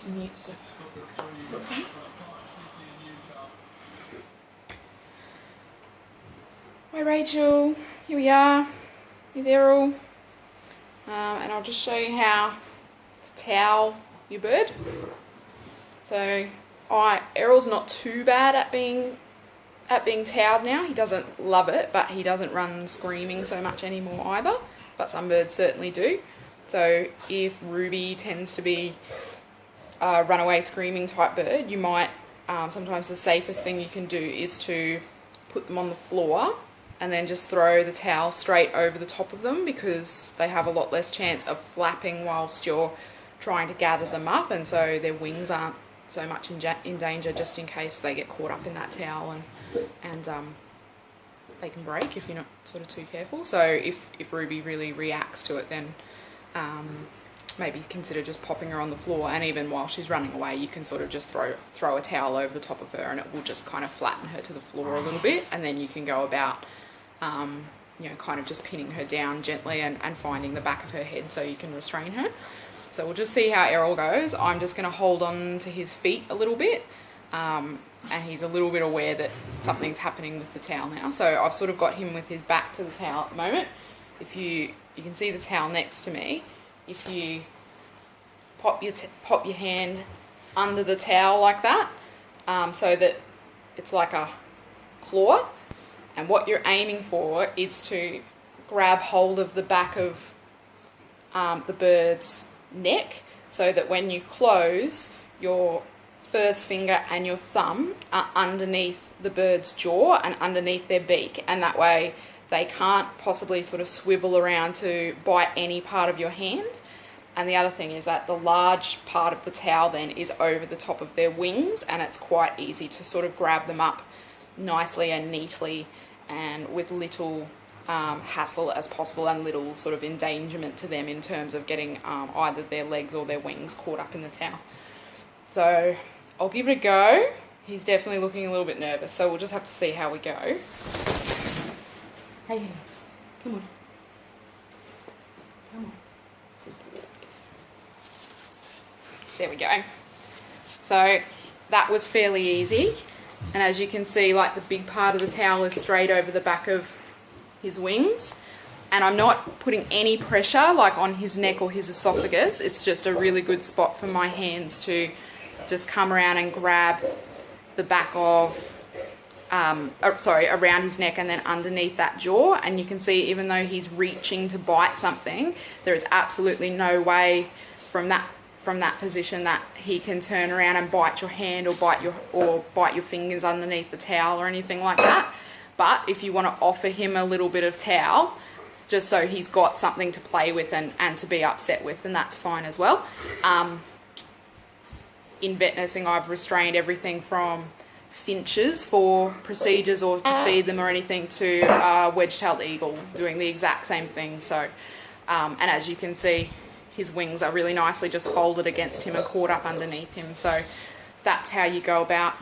just mute the... Hi Rachel, here we are with Errol, and I'll just show you how to towel your bird. So Errol's not too bad at being toweled now. He doesn't love it, but he doesn't run screaming so much anymore either, but some birds certainly do. So if Ruby tends to be a runaway screaming type bird, you might, sometimes the safest thing you can do is to put them on the floor and then just throw the towel straight over the top of them, because they have a lot less chance of flapping whilst you're trying to gather them up, and so their wings aren't so much in danger, just in case they get caught up in that towel and they can break if you're not sort of too careful. So if Ruby really reacts to it, then maybe consider just popping her on the floor, and even while she's running away you can sort of just throw a towel over the top of her and it will just kind of flatten her to the floor a little bit, and then you can go about you know, kind of just pinning her down gently and finding the back of her head so you can restrain her. So we'll just see how Errol goes. I'm just going to hold on to his feet a little bit, and he's a little bit aware that something's happening with the towel now. So I've sort of got him with his back to the towel at the moment. If you can see the towel next to me. If you pop your hand under the towel like that, so that it's like a claw, and what you're aiming for is to grab hold of the back of the bird's neck, so that when you close, your first finger and your thumb are underneath the bird's jaw and underneath their beak, and that way they can't possibly sort of swivel around to bite any part of your hand. And the other thing is that the large part of the towel then is over the top of their wings, and it's quite easy to sort of grab them up nicely and neatly and with little hassle as possible, and little sort of endangerment to them in terms of getting either their legs or their wings caught up in the towel. So I'll give it a go. He's definitely looking a little bit nervous, so we'll just have to see how we go. Hey, come on. Come on. There we go. So that was fairly easy. And as you can see, like, the big part of the towel is straight over the back of his wings. And I'm not putting any pressure like on his neck or his esophagus. It's just a really good spot for my hands to just come around and grab the back of, around his neck and then underneath that jaw. And you can see, even though he's reaching to bite something, there is absolutely no way from that position that he can turn around and bite your hand or bite your fingers underneath the towel or anything like that. But if you want to offer him a little bit of towel, just so he's got something to play with and to be upset with, then that's fine as well. In vet nursing, I've restrained everything from finches for procedures or to feed them or anything, to wedge-tailed eagle doing the exact same thing. So, and as you can see, his wings are really nicely just folded against him and caught up underneath him. So that's how you go about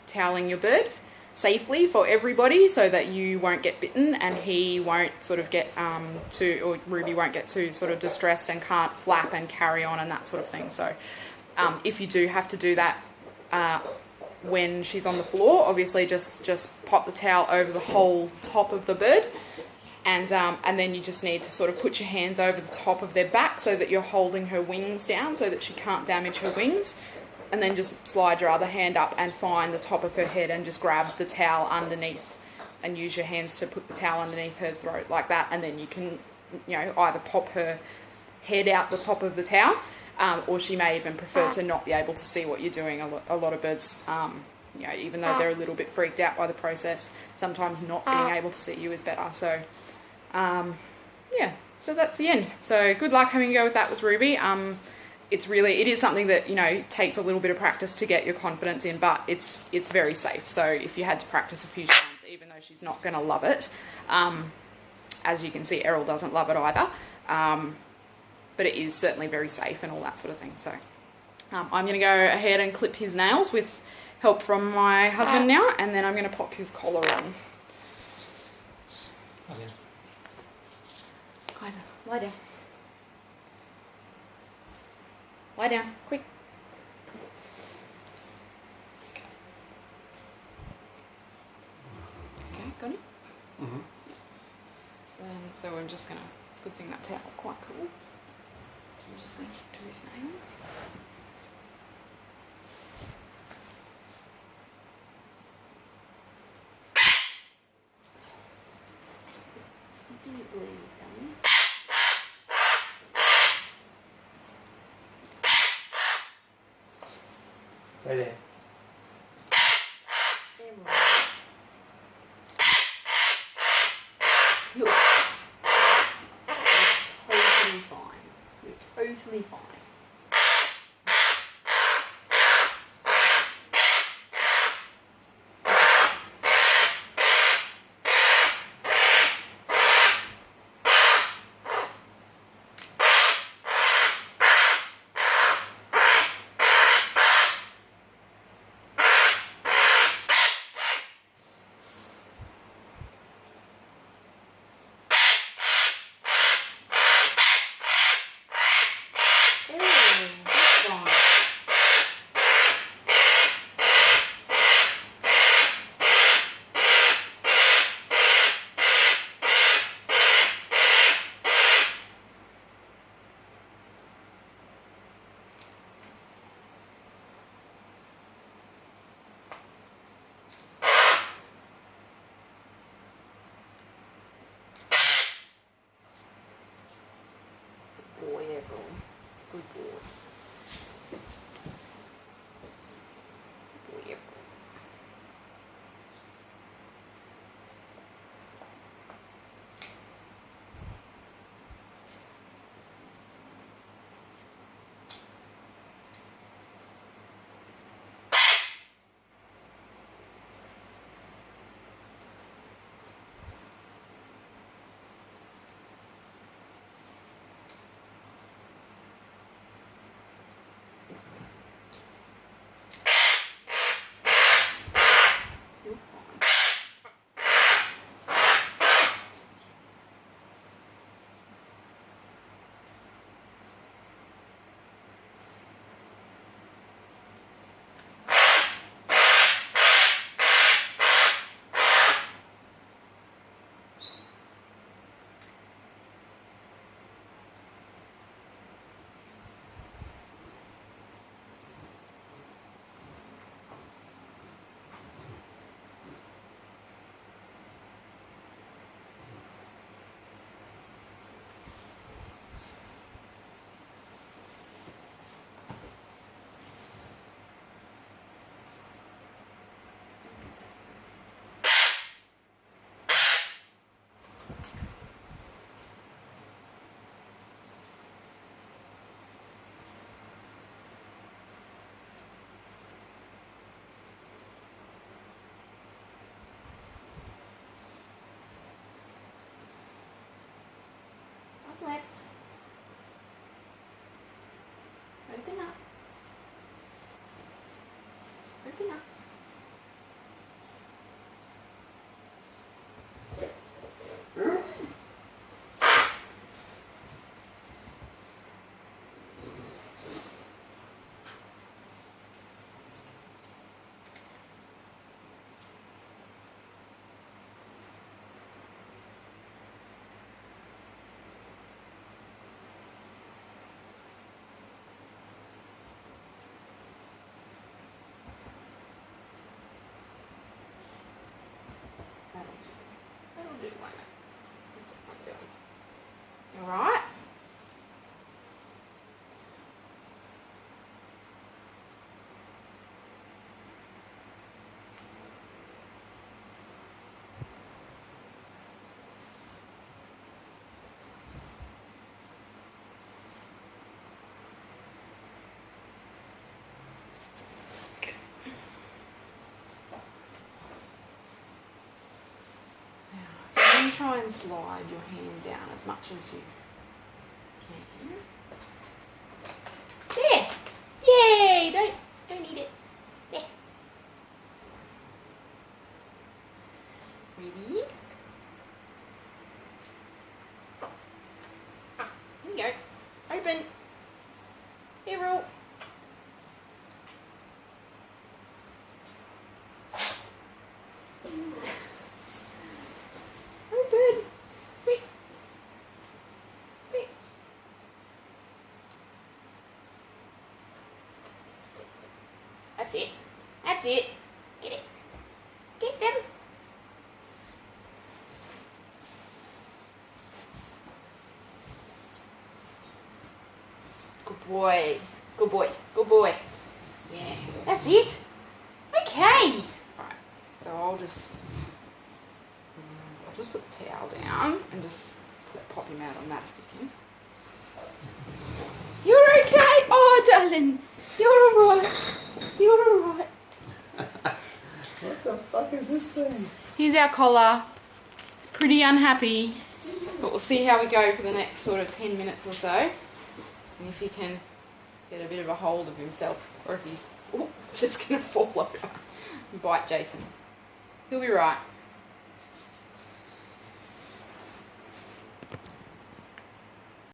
toweling your bird safely for everybody, so that you won't get bitten and he won't sort of get or Ruby won't get too sort of distressed and can't flap and carry on and that sort of thing. So if you do have to do that when she's on the floor, obviously just pop the towel over the whole top of the bird. And then you just need to sort of put your hands over the top of their back so that you're holding her wings down so that she can't damage her wings. And then just slide your other hand up and find the top of her head and just grab the towel underneath and use your hands to put the towel underneath her throat like that. And then you can, you know, either pop her head out the top of the towel, or she may even prefer to not be able to see what you're doing. A lot of birds, you know, even though they're a little bit freaked out by the process, sometimes not being able to see you is better. So yeah, so that's the end. So good luck having a go with that with Ruby. It is something that, you know, takes a little bit of practice to get your confidence in, but it's very safe. So if you had to practice a few times, even though she's not going to love it, as you can see, Errol doesn't love it either, but it is certainly very safe and all that sort of thing. So I'm going to go ahead and clip his nails with help from my husband now, and then I'm going to pop his collar on. Okay. Kaiser, lie down. Lie down, quick. got it? Mm-hmm. So I'm just gonna, it's a good thing that towel's quite cool. So I'm just gonna do his nails. I didn't believe it, dummy. Stay there. You're totally fine. You're totally fine. Boy, everyone. Good boy. Boy, everyone. You're fine. Up left. Open up. Open up. That'll do, won't it? That's what I'm doing. You alright? Now, try and slide your hand down as much as you can. There! Yay! Don't eat it. There. Ready? Ah, here we go. Open. Errol. That's it. Get it. Get them. Good boy. Good boy. Good boy. Yeah. That's it. Okay. Right. So I'll just put the towel down and just pop him out on that if you can. You're okay. Oh, darling. You're all right. You're all right. What the fuck is this thing? Here's our collar. It's pretty unhappy, but we'll see how we go for the next sort of 10 minutes or so. And if he can get a bit of a hold of himself, or if he's just going to fall over and bite Jason. He'll be right.